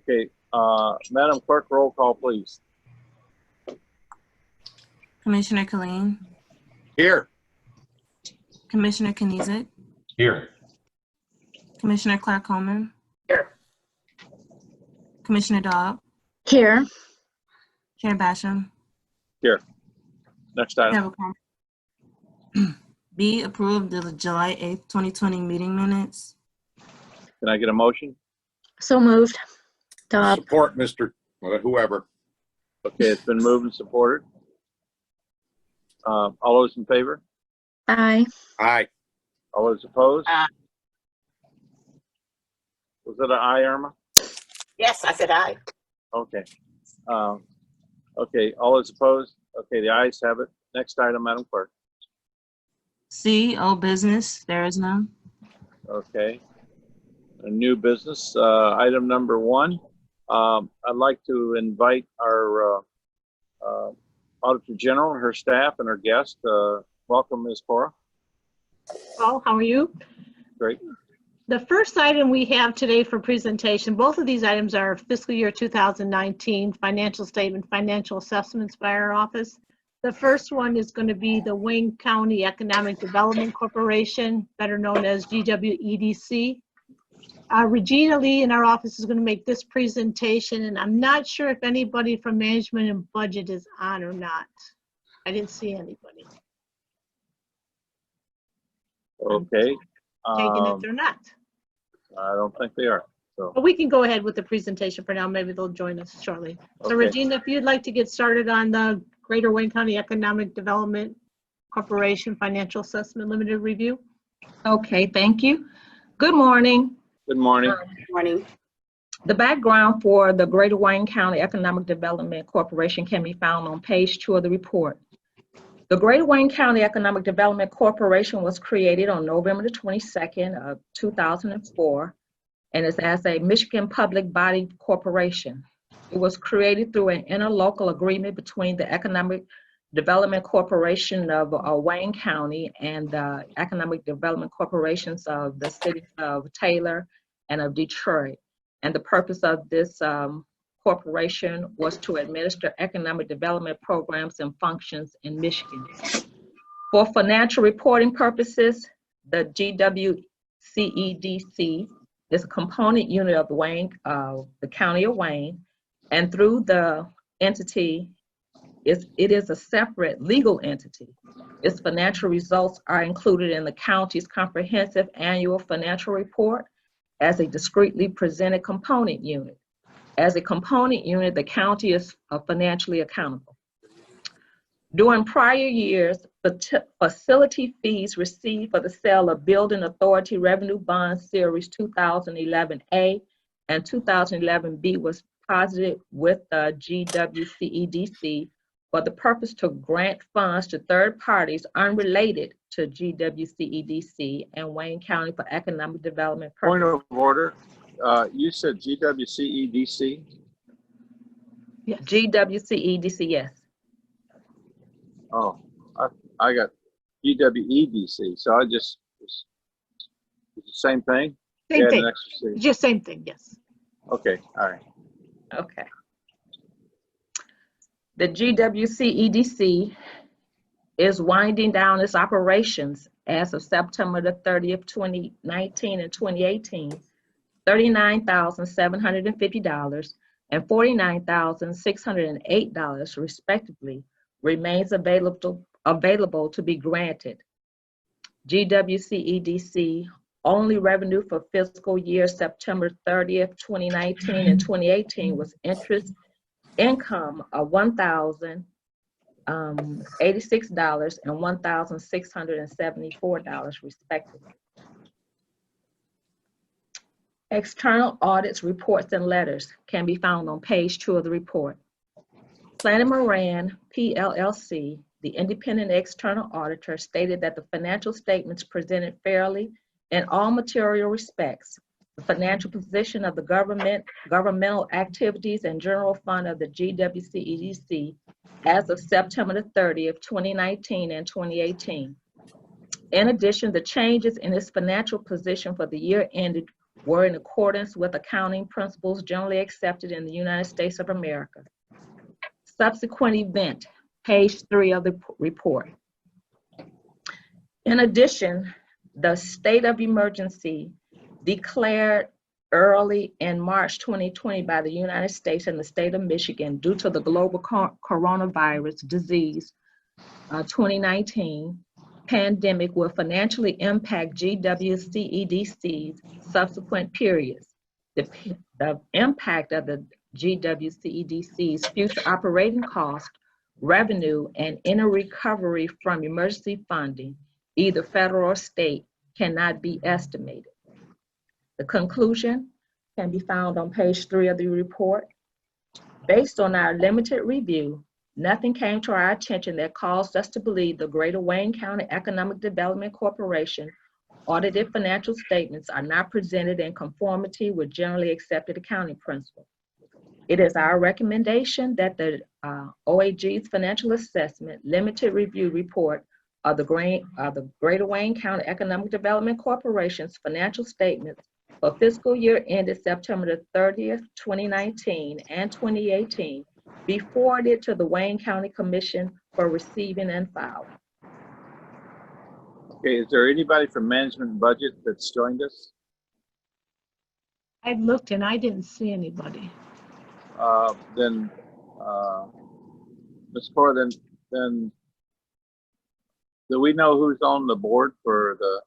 Okay, Madam Clerk, roll call, please. Commissioner Killeen, Here. Commissioner Kniezek, Here. Commissioner Clark Coleman, Here. Commissioner Dobb, Here. Chair Basham. Here. Next We item. have a quorum. B, approve the July 8th, 2020 meeting minutes. Can I get a motion? So moved. Dobb. Support, Mr. Whoever. Okay, it's been moved and supported. All those in favor? Aye. Aye. All those opposed? Aye. Was that an aye, Irma? Yes, I said aye. Okay. Okay, all those opposed? Okay, the ayes have it. Next item, Madam Clerk. C, old business, there is none. Okay. A new business, item number 1. I'd like to invite our Auditor General and her staff and her guest. Welcome, Ms. Cora. Paul, how are you? Great. The first item we have today for presentation, both of these items are fiscal year 2019 financial statement, financial assessments by our office. The first one is going to be the Wayne County Economic Development Corporation, better known as GWEDC. Regina Lee in our office is going to make this presentation, and I'm not sure if anybody from management and budget is on or not. I didn't see anybody. Okay. Taking it they're not. I don't think they are. So, But we can go ahead with the presentation for now. Maybe they'll join us shortly. So okay. Regina, if you'd like to get started on the Greater Wayne County Economic Development Corporation Financial Assessment Limited Review. Okay, thank you. Good morning. Good morning. Good morning. The background for the Greater Wayne County Economic Development Corporation can be found on page 2 of the report. The Greater Wayne County Economic Development Corporation was created on November the 22nd of 2004 and is as a Michigan public body corporation. It was created through an interlocal agreement between the Economic Development Corporation of Wayne County and the Economic Development Corporations of the cities of Taylor and of Detroit. And the purpose of this corporation was to administer economic development programs and functions in Michigan. For financial reporting purposes, the GWCEDC is a component unit of the County of Wayne, and through the entity, it is a separate legal entity. Its financial results are included in the county's comprehensive annual financial report as a discretely presented component unit. As a component unit, the county is financially accountable. During prior years, facility fees received for the sale of Building Authority Revenue Bond Series 2011A and 2011B was posited with the GWCEDC for the purpose to grant funds to third parties unrelated to GWCEDC and Wayne County for economic development purposes. Point of order. You said GWCEDC? Yes. GWCEDC, yes. Oh, I got GWEDC. So I just, it's the same thing? Same Yeah, thing. the next C. Just same thing, yes. Okay, all right. Okay. The GWCEDC is winding down its operations as of September the 30th, 2019 and 2018. $39,750 and $49,608 respectively remains available to be granted. GWCEDC only revenue for fiscal year September 30th, 2019 and 2018 was interest income of $1,086 and $1,674 respectively. External audits, reports, and letters can be found on page 2 of the report. Plante Moran, PLLC, the independent external auditor, stated that the financial statements presented fairly in all material respects. The financial position of the governmental activities and general fund of the GWCEDC as of September 30th, 2019 and 2018. In addition, the changes in its financial position for the year ended were in accordance with accounting principles generally accepted in the United States of America. Subsequent event, page 3 of the report. In addition, the state of emergency declared early in March 2020 by the United States and the state of Michigan due to the global coronavirus disease 2019 pandemic will financially impact GWCEDC's subsequent periods. The impact of the GWCEDC's future operating cost, revenue, and any recovery from emergency funding, either federal or state, cannot be estimated. The conclusion can be found on page 3 of the report. Based on our limited review, nothing came to our attention that caused us to believe the Greater Wayne County Economic Development Corporation audited financial statements are not presented in conformity with generally accepted accounting principles. It is our recommendation that the OAG's financial assessment limited review report of the Greater Wayne County Economic Development Corporation's financial statements for fiscal year ended September 30th, 2019 and 2018 be forwarded to the Wayne County Commission for receiving and filing. Okay, is there anybody from management and budget that's joined us? I looked and I didn't see anybody. Then, Ms. Cora, then do we know who's on the board for the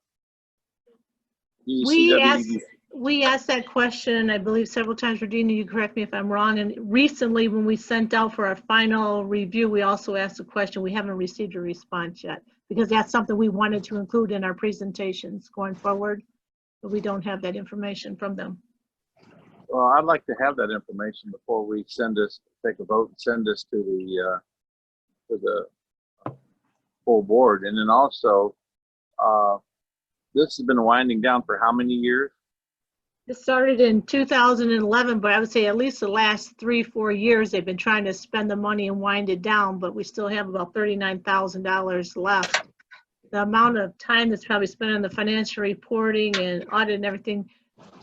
GWCEDC? We asked that question, I believe, several times. Regina, you correct me if I'm wrong. And recently, when we sent out for our final review, we also asked the question. We haven't received a response yet because that's something we wanted to include in our presentations going forward, but we don't have that information from them. Well, I'd like to have that information before we take a vote and send this to the full board. And then also, this has been winding down for how many years? It started in 2011, but I would say at least the last 3-4 years, they've been trying to spend the money and wind it down, but we still have about $39,000 left. The amount of time that's probably spent on the financial reporting and audit and everything,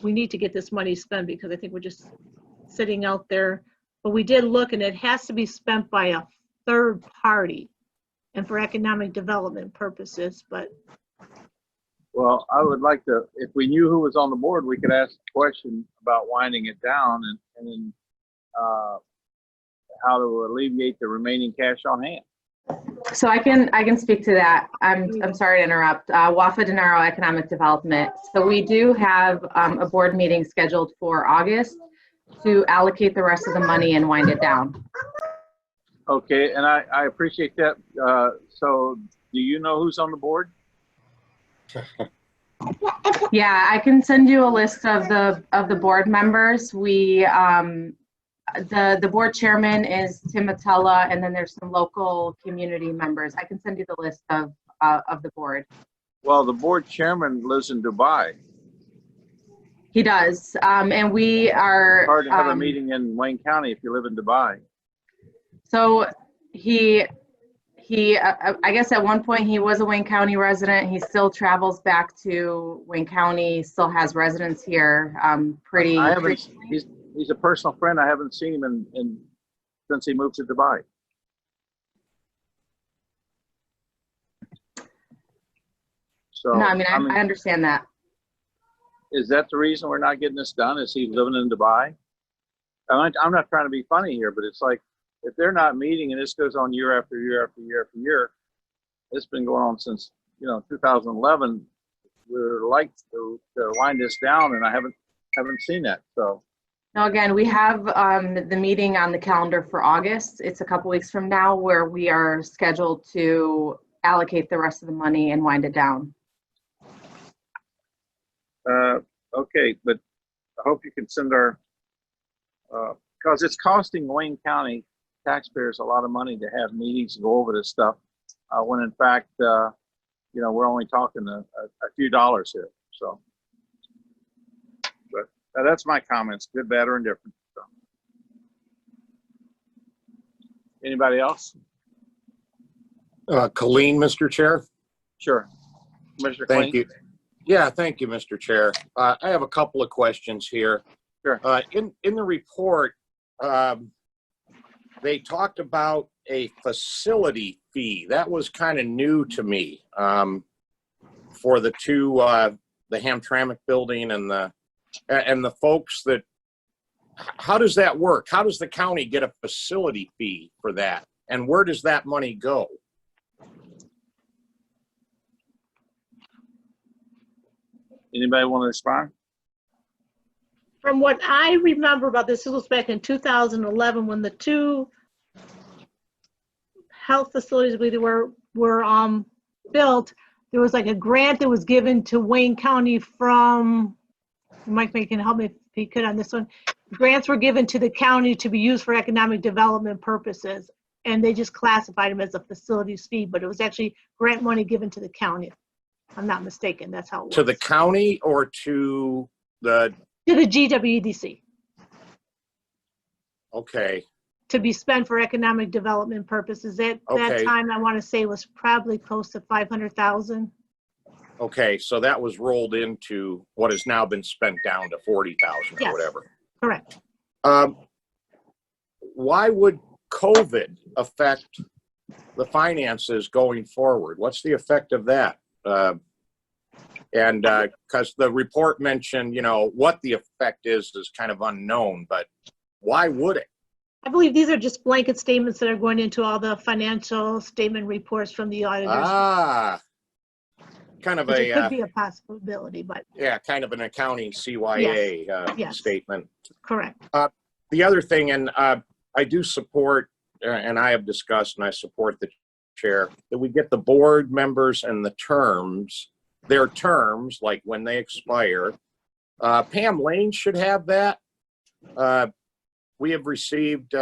we need to get this money spent because I think we're just sitting out there. But we did look and it has to be spent by a third party and for economic development purposes, but Well, I would like to, if we knew who was on the board, we could ask a question about winding it down and then how to alleviate the remaining cash on hand. So I can speak to that. I'm sorry to interrupt. Wafa Denaro Economic Development. So we do have a board meeting scheduled for August to allocate the rest of the money and wind it down. Okay, and I appreciate that. So do you know who's on the board? Yeah, I can send you a list of the board members. We the board chairman is Tim Matella, and then there's some local community members. I can send you the list of the board. Well, the board chairman lives in Dubai. He does, and we are. It's hard to have a meeting in Wayne County if you live in Dubai. So he I guess at one point he was a Wayne County resident. He still travels back to Wayne County, still has residence here pretty frequently. He's a personal friend. I haven't seen him since he moved to Dubai. So, No, I mean, I understand that. Is that the reason we're not getting this done? Is he living in Dubai? I'm not trying to be funny here, but it's like, if they're not meeting and this goes on year after year after year after year, it's been going on since 2011. We're like to wind this down, and I haven't seen that. So now again, we have the meeting on the calendar for August. It's a couple weeks from now where we are scheduled to allocate the rest of the money and wind it down. Okay, but I hope you can send our because it's costing Wayne County taxpayers a lot of money to have meetings to go over this stuff, when in fact, we're only talking a few dollars here. So, but that's my comments, good, bad, or indifferent. So. Anybody else? Colleen, Mr. Chair. Sure. Commissioner Thank Kling. you. Yeah, thank you, Mr. Chair. I have a couple of questions here. Sure. In the report, they talked about a facility fee. That was kind of new to me for the two, the Hamtramck building and the folks that. How does that work? How does the county get a facility fee for that? And where does that money go? Anybody want to respond? From what I remember about this was back in 2011 when the two health facilities were built. There was like a grant that was given to Wayne County from, Mike can help me if he could on this one. Grants were given to the county to be used for economic development purposes, and they just classified them as a facilities fee, but it was actually grant money given to the county. If I'm not mistaken, that's how it was. To the county or to the? To the GWEDC. Okay. To be spent for economic development purposes. That time I want to say was probably close to 500,000. Okay, so that was rolled into what has now been spent down to 40,000 or Yes. whatever. Correct. Why would COVID affect the finances going forward? What's the effect of that? And because the report mentioned, you know, what the effect is kind of unknown, but why would it? I believe these are just blanket statements that are going into all the financial statement reports from the auditors. Ah, kind of Which it could a, be a possibility, but yeah, kind of an accounting CYA Yes. statement. correct. The other thing, and I do support, and I have discussed, and I support the chair, that we get the board members and the terms, their terms, like when they expire. Pam Lane should have that. We have received,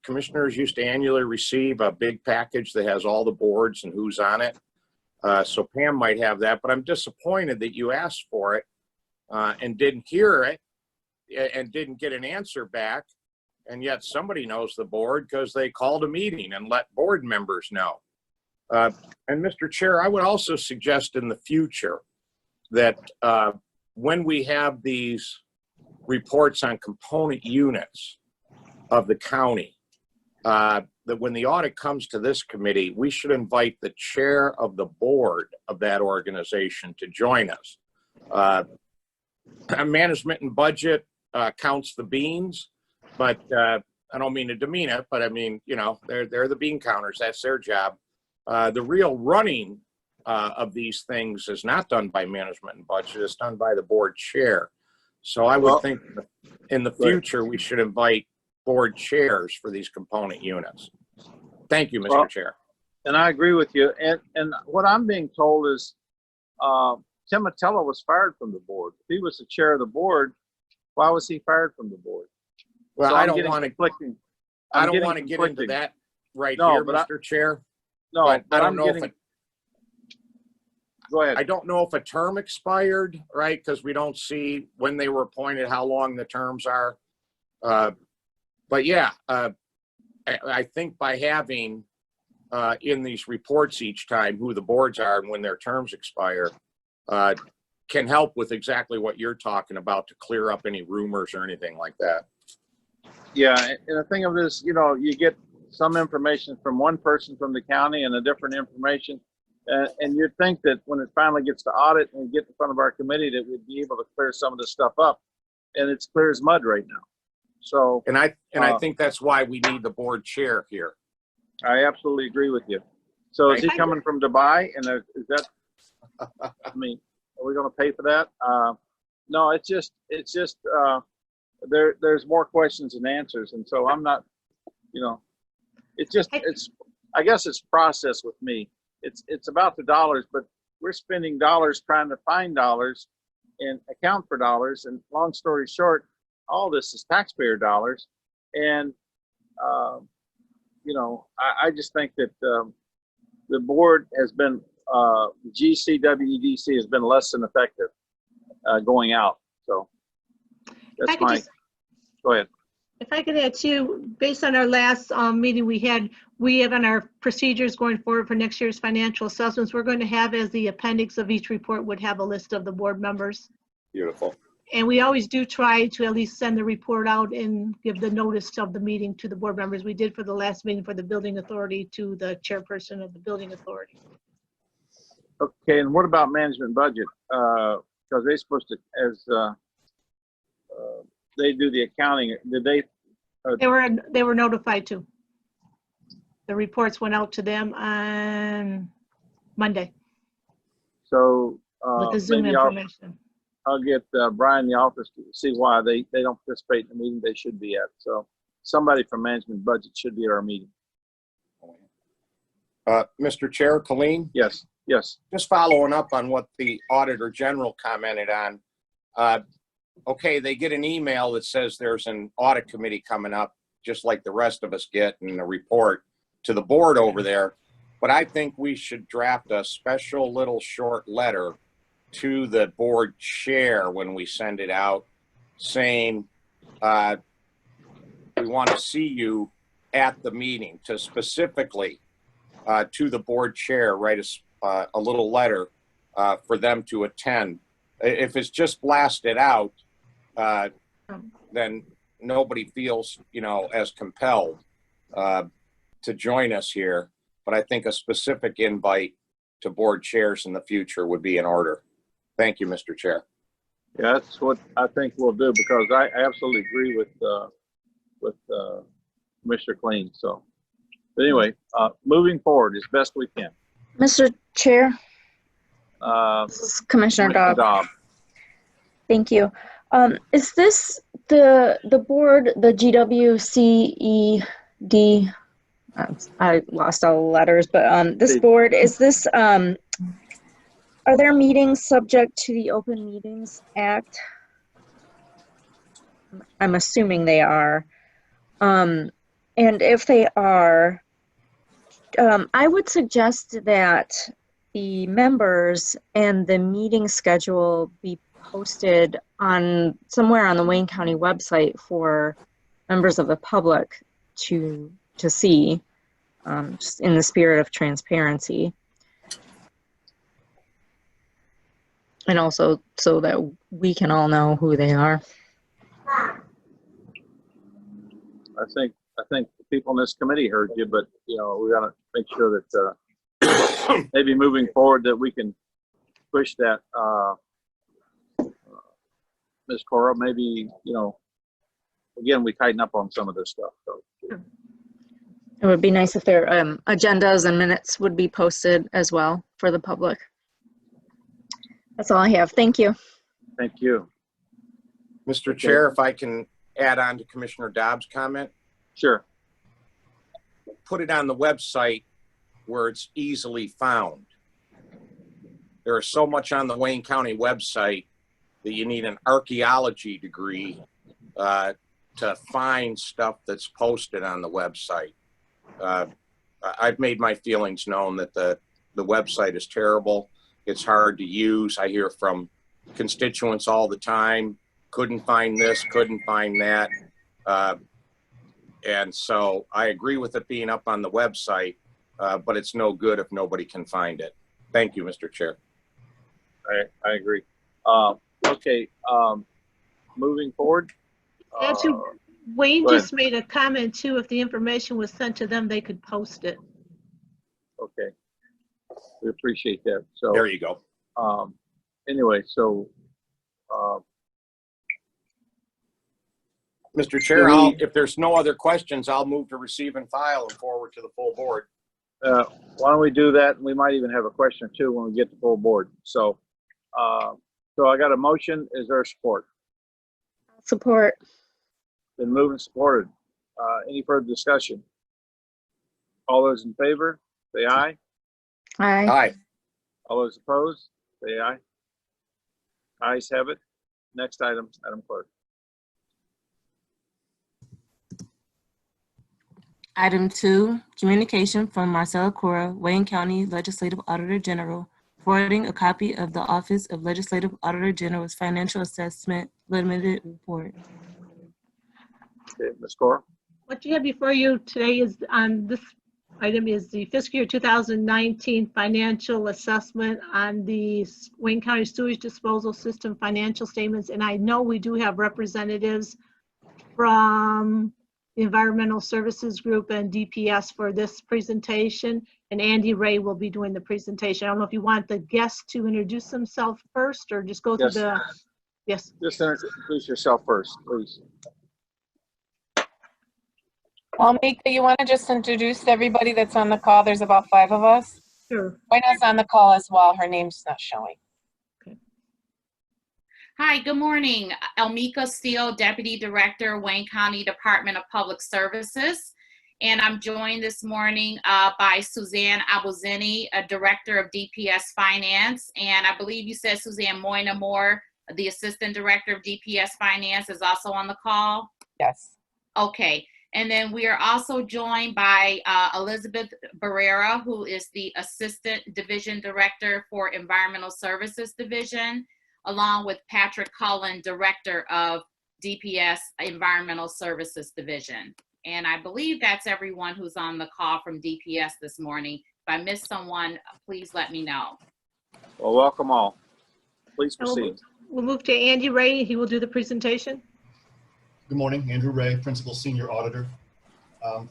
commissioners used to annually receive a big package that has all the boards and who's on it. So Pam might have that, but I'm disappointed that you asked for it and didn't hear it and didn't get an answer back. And yet somebody knows the board because they called a meeting and let board members know. And Mr. Chair, I would also suggest in the future that when we have these reports on component units of the county, that when the audit comes to this committee, we should invite the chair of the board of that organization to join us. Management and budget counts the beans, but I don't mean to demean it, but I mean, you know, they're the bean counters. That's their job. The real running of these things is not done by management and budget. It's done by the board chair. So I would think in the future, we should invite board chairs for these component units. Thank you, Mr. Chair. And I agree with you. And what I'm being told is Tim Matella was fired from the board. If he was the chair of the board, why was he fired from the board? Well, So I don't want to get into that right here, Mr. Chair. No, but I don't I'm know getting, if go ahead. I don't know if a term expired, right? Because we don't see when they were appointed, how long the terms are. But yeah, I think by having in these reports each time who the boards are and when their terms expire can help with exactly what you're talking about to clear up any rumors or anything like that. Yeah, and the thing of this, you know, you get some information from one person from the county and a different information. And you'd think that when it finally gets to audit and we get in front of our committee that we'd be able to clear some of this stuff up. And it's clear as mud right now. So, and I think that's why we need the board chair here. I absolutely agree with you. So is he coming from Dubai? And is that, I mean, are we going to pay for that? No, it's just there's more questions than answers. And so I'm not, you know, I guess it's process with me. It's about the dollars, but we're spending dollars trying to find dollars and account for dollars. And long story short, all this is taxpayer dollars. And, you know, I just think that the board has been, GCWEDC has been less than effective going out. So that's my, go ahead. If I could add too, based on our last meeting we have on our procedures going forward for next year's financial assessments, we're going to have as the appendix of each report would have a list of the board members. Beautiful. And we always do try to at least send the report out and give the notice of the meeting to the board members. We did for the last meeting for the building authority to the chairperson of the building authority. Okay, and what about management budget? Because they're supposed to, as they do the accounting, did they? They were notified too. The reports went out to them on Monday So with the Zoom maybe information. I'll get Brian in the office to see why they don't participate in the meeting they should be at. So somebody from management budget should be at our meeting. Mr. Chair, Colleen? Yes, yes. Just following up on what the Auditor General commented on. Okay, they get an email that says there's an audit committee coming up, just like the rest of us get in a report to the board over there. But I think we should draft a special little short letter to the board chair when we send it out saying, we want to see you at the meeting, to specifically to the board chair, write a little letter for them to attend. If it's just blasted out, then nobody feels, as compelled to join us here. But I think a specific invite to board chairs in the future would be in order. Thank you, Mr. Chair. Yeah, that's what I think we'll do, because I absolutely agree with Mr. Clean. So, but anyway, moving forward as best we can. Mr. Chair, Uh, this is Commissioner Commissioner Dobb. Dobb. Thank you. Is this the board, the GWCED? I lost all the letters, but this board, is this, are their meetings subject to the Open Meetings Act? I'm assuming they are. And if they are, I would suggest that the members and the meeting schedule be posted on somewhere on the Wayne County website for members of the public to see, just in the spirit of transparency. And also so that we can all know who they are. I think the people in this committee heard you, but we got to make sure that maybe moving forward that we can push that. Ms. Cora, maybe again we tighten up on some of this stuff. So. It would be nice if their agendas and minutes would be posted as well for the public. That's all I have. Thank you. Thank you. Mr. Chair, if I can add on to Commissioner Dobbs' comment. Sure. Put it on the website where it's easily found. There is so much on the Wayne County website that you need an archaeology degree to find stuff that's posted on the website. I've made my feelings known that the website is terrible. It's hard to use. I hear from constituents all the time, couldn't find this, couldn't find that. And so I agree with it being up on the website, but it's no good if nobody can find it. Thank you, Mr. Chair. I agree. Okay, moving forward. Wayne just made a comment too. If the information was sent to them, they could post it. Okay, we appreciate that. So there you go. Anyway, so Mr. Chair, if there's no other questions, I'll move to receive and file and forward to the full board. why don't we do that? We might even have a question or two when we get to full board. So, so I got a motion. Is there support? Support. Been moved and supported. Any further discussion? All those in favor, say aye. Aye. Aye. All those opposed, say aye. Ayes have it. Next item, Madam Clerk. Item 2, communication from Marcella Cora, Wayne County Legislative Auditor General, forwarding a copy of the Office of Legislative Auditor General's Financial Assessment Limited Report. Okay, Ms. Cora? What you have before you today is, on this item is the fiscal year 2019 financial assessment on the Wayne County Sewage Disposal System financial statements. And I know we do have representatives from the Environmental Services Group and DPS for this presentation. And Andy Ray will be doing the presentation. I don't know if you want the guests to introduce themselves first or just go through the, yes. Just introduce yourself first, please. Well, Mika, you want to just introduce everybody that's on the call? There's about 5 of us. Sure. Wayna's on the call as well. Her name's not showing. Hi, good morning. Elmika Steele, Deputy Director, Wayne County Department of Public Services. And I'm joined this morning by Suzanne Abuzini, a Director of DPS Finance. And I believe you said Suzanne Moyna Moore, the Assistant Director of DPS Finance, is also on the call? Yes. Okay. And then we are also joined by Elizabeth Barrera, who is the Assistant Division Director for Environmental Services Division, along with Patrick Cullen, Director of DPS Environmental Services Division. And I believe that's everyone who's on the call from DPS this morning. If I missed someone, please let me know. Well, welcome all. Please proceed. We'll move to Andy Ray. He will do the presentation. Good morning, Andrew Ray, Principal Senior Auditor.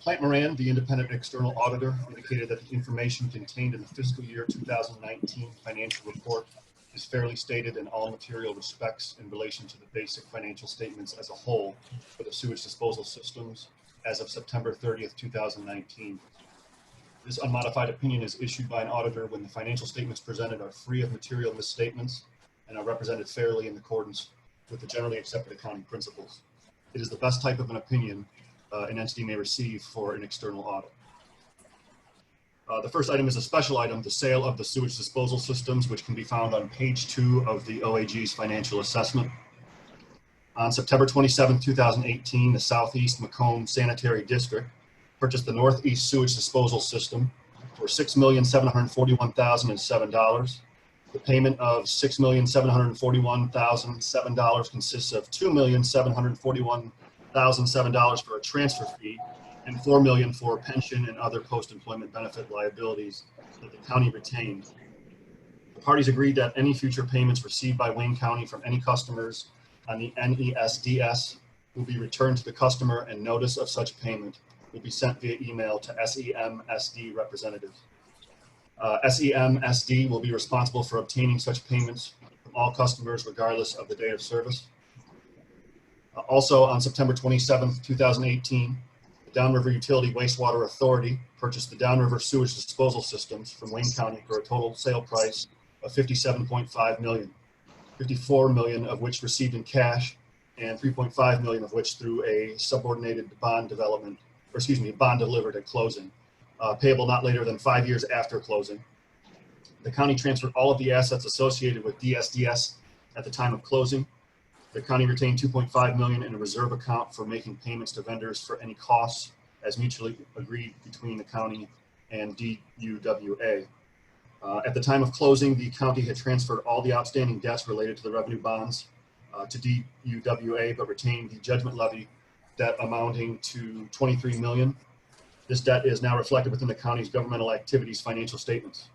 Plant Moran, the independent external auditor, indicated that the information contained in the fiscal year 2019 financial report is fairly stated in all material respects in relation to the basic financial statements as a whole for the sewage disposal systems as of September 30th, 2019. This unmodified opinion is issued by an auditor when the financial statements presented are free of material misstatements and are represented fairly in accordance with the generally accepted accounting principles. It is the best type of an opinion an entity may receive for an external audit. The first item is a special item, the sale of the sewage disposal systems, which can be found on page 2 of the OAG's financial assessment. On September 27, 2018, the Southeast Macomb Sanitary District purchased the Northeast Sewage Disposal System for $6,741,007. The payment of $6,741,007 consists of $2,741,007 for a transfer fee and $4 million for pension and other post-employment benefit liabilities that the county retained. The parties agreed that any future payments received by Wayne County from any customers on the NESDS will be returned to the customer, and notice of such payment will be sent via email to SEMSD representatives. SEMSD will be responsible for obtaining such payments from all customers regardless of the date of service. Also on September 27, 2018, the Downriver Utility Wastewater Authority purchased the Downriver Sewage Disposal Systems from Wayne County for a total sale price of $57.5 million, $54 million of which received in cash and $3.5 million of which through a subordinated bond delivered at closing. Payable not later than 5 years after closing. The county transferred all of the assets associated with DSDS at the time of closing. The county retained $2.5 million in a reserve account for making payments to vendors for any costs as mutually agreed between the county and DUWA. At the time of closing, the county had transferred all the outstanding debts related to the revenue bonds to DUWA, but retained the judgment levy debt amounting to $23 million. This debt is now reflected within the county's governmental activities financial statements.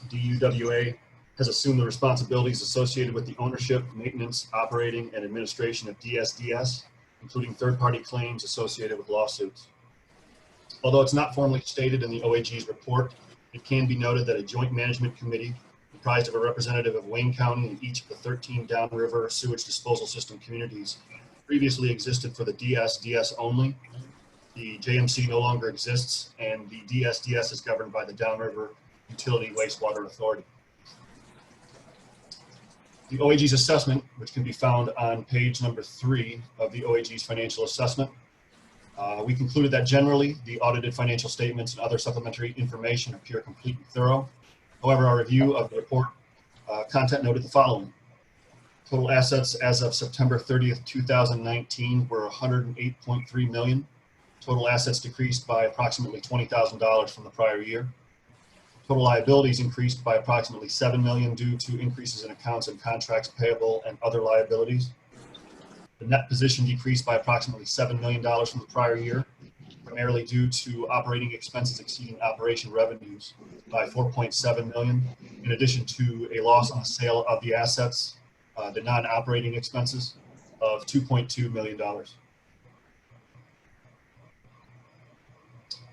DUWA has assumed the responsibilities associated with the ownership, maintenance, operating, and administration of DSDS, including third-party claims associated with lawsuits. Although it's not formally stated in the OAG's report, it can be noted that a joint management committee comprised of a representative of Wayne County and each of the 13 downriver sewage disposal system communities previously existed for the DSDS only. The JMC no longer exists, and the DSDS is governed by the Downriver Utility Wastewater Authority. The OAG's assessment, which can be found on page number 3 of the OAG's financial assessment, we concluded that generally the audited financial statements and other supplementary information appear complete and thorough. However, our review of the report content noted the following. Total assets as of September 30th, 2019 were $108.3 million. Total assets decreased by approximately $20,000 from the prior year. Total liabilities increased by approximately $7 million due to increases in accounts and contracts payable and other liabilities. The net position decreased by approximately $7 million from the prior year, primarily due to operating expenses exceeding operation revenues by $4.7 million, in addition to a loss on the sale of the assets, the non-operating expenses of $2.2 million.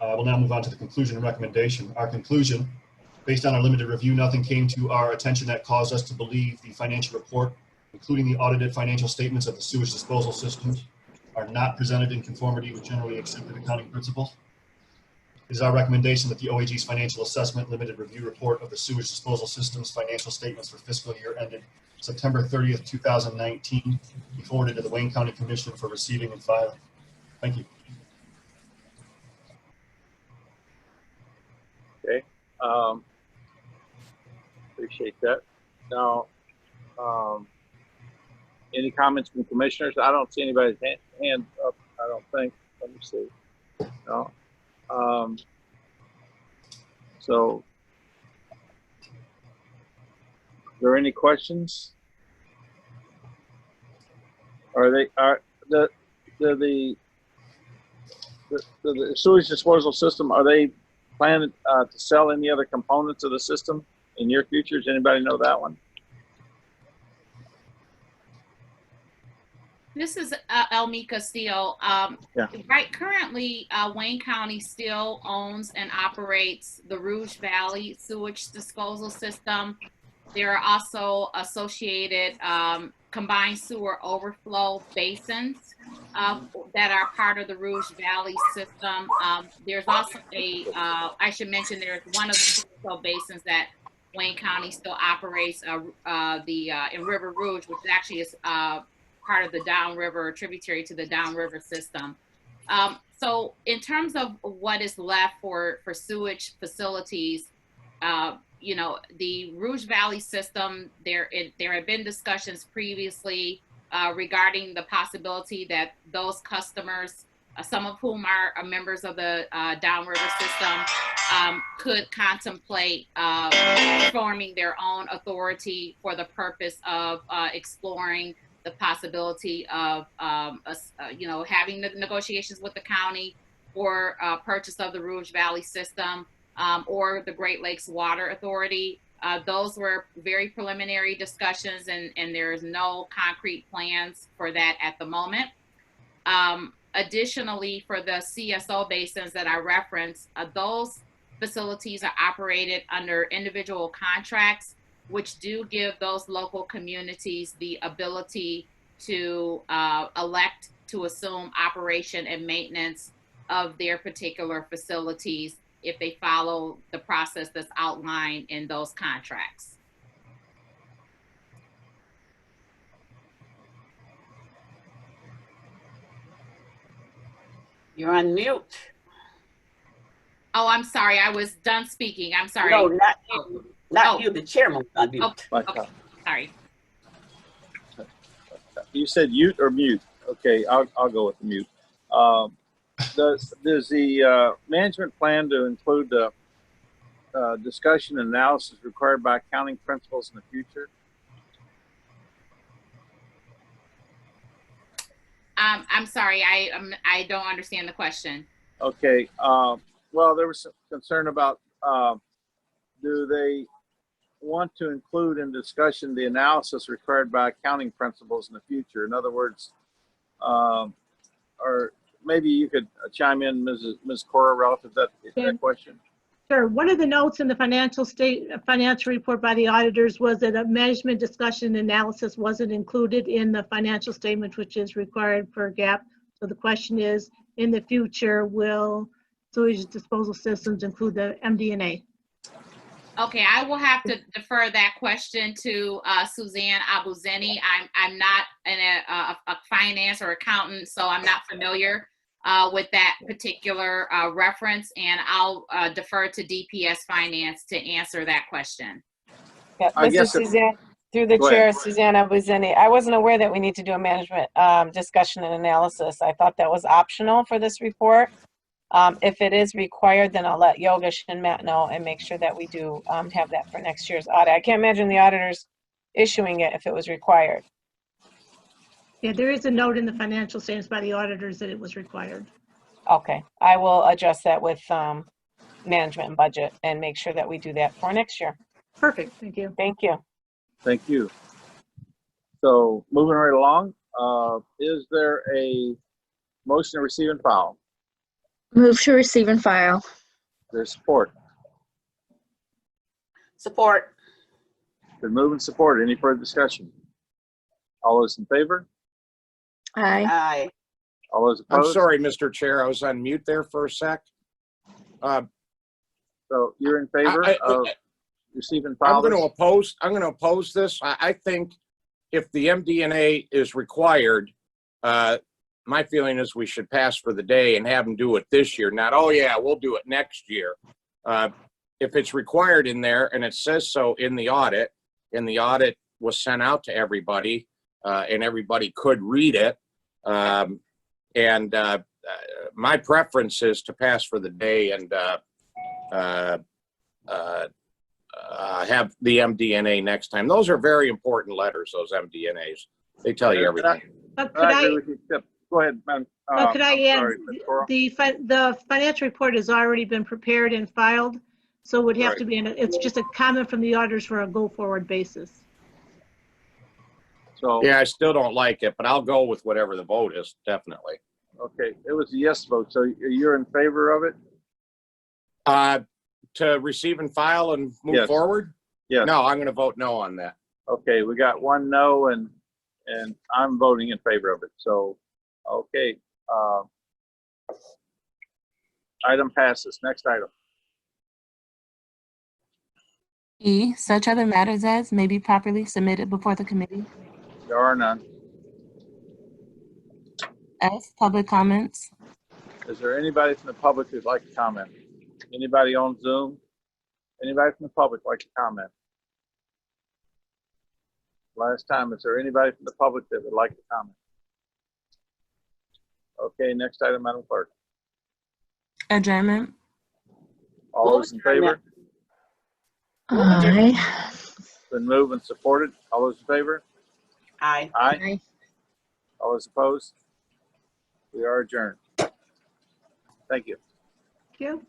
We'll now move on to the conclusion and recommendation. Our conclusion, based on our limited review, nothing came to our attention that caused us to believe the financial report, including the audited financial statements of the sewage disposal systems, are not presented in conformity with generally accepted accounting principles. It is our recommendation that the OAG's financial assessment limited review report of the sewage disposal systems financial statements for fiscal year ended September 30th, 2019 be forwarded to the Wayne County Commission for receiving and filing. Thank you. Okay. Appreciate that. Now, any comments from commissioners? I don't see anybody's hand up, I don't think. Let me see. No. So, are there any questions? The sewage disposal system, are they planning to sell any other components of the system in near future? Does anybody know that one? This is Elmika Steele. Yeah. Right, currently, Wayne County still owns and operates the Rouge Valley sewage disposal system. There are also associated combined sewer overflow basins that are part of the Rouge Valley system. There's also I should mention there's one of the overflow basins that Wayne County still operates in River Rouge, which actually is part of the downriver, tributary to the downriver system. So in terms of what is left for sewage facilities, you know, the Rouge Valley system, there have been discussions previously regarding the possibility that those customers, some of whom are members of the downriver system, could contemplate forming their own authority for the purpose of exploring the possibility of, you know, having the negotiations with the county for purchase of the Rouge Valley system or the Great Lakes Water Authority. Those were very preliminary discussions, and there's no concrete plans for that at the moment. Additionally, for the CSO basins that I referenced, those facilities are operated under individual contracts, which do give those local communities the ability to elect to assume operation and maintenance of their particular facilities if they follow the process that's outlined in those contracts. You're on mute. Oh, I'm sorry. I was done speaking. I'm sorry. No, not you. Not you. The chairman was on mute. Okay. Sorry. You said mute or mute? Okay, I'll go with the mute. Does the management plan to include the discussion and analysis required by accounting principles in the future? I'm sorry. I don't understand the question. Okay. Well, there was some concern about do they want to include in discussion the analysis required by accounting principles in the future? In other words, or maybe you could chime in, Ms. Cora, relative to that question. Sure. One of the notes in the financial report by the auditors was that a management discussion analysis wasn't included in the financial statement, which is required for GAAP. So the question is, in the future, will sewage disposal systems include the MD&A? Okay, I will have to defer that question to Suzanne Abuzeni. I'm not a finance or accountant, so I'm not familiar with that particular reference, and I'll defer to DPS Finance to answer that question. Yeah, this is Suzanne, through the chair, Suzanne Abuzeni. I wasn't aware that we need to do a management discussion and analysis. I thought that was optional for this report. If it is required, then I'll let Yogesh and Matt know and make sure that we do have that for next year's audit. I can't imagine the auditors issuing it if it was required. Yeah, there is a note in the financial statements by the auditors that it was required. Okay, I will address that with management and budget and make sure that we do that for next year. Perfect, thank you. Thank you. Thank you. So moving right along, is there a motion to receive and file? Move to receive and file. There's support. Support. Been moved and supported. Any further discussion? All those in favor? Aye. Aye. All those I'm opposed? sorry, Mr. Chair, I was on mute there for a sec. So you're in favor of receive and file? I'm going to oppose this. I think if the MD&A is required, my feeling is we should pass for the day and have them do it this year. Not, oh yeah, we'll do it next year. If it's required in there and it says so in the audit, and the audit was sent out to everybody, and everybody could read it, my preference is to pass for the day and have the MD&A next time. Those are very important letters, those MD&As. They tell you everything. I agree with you, Chip. Go ahead, man. Could I add, sorry, Ms. Cora. the financial report has already been prepared and filed, so it would have Right. to be, it's just a comment from the auditors for a go-forward basis. So, Yeah, I still don't like it, but I'll go with whatever the vote is, definitely. okay, it was a yes vote. So you're in favor of it? To receive and file and move Yes. forward? Yes. No, I'm going to vote no on that. Okay, we got one no, and I'm voting in favor of it. So, okay. Item passes. Next item. E, such other matters as may be properly submitted before the committee. There are none. F, public comments. Is there anybody from the public who'd like to comment? Anybody on Zoom? Anybody from the public like to comment? Last time, is there anybody from the public that would like to comment? Okay, next item, Madam Clerk. Adjournment. All those in favor? Aye. Been moved and supported. All those in favor? Aye. Aye. All those opposed? We are adjourned. Thank you. Thank you.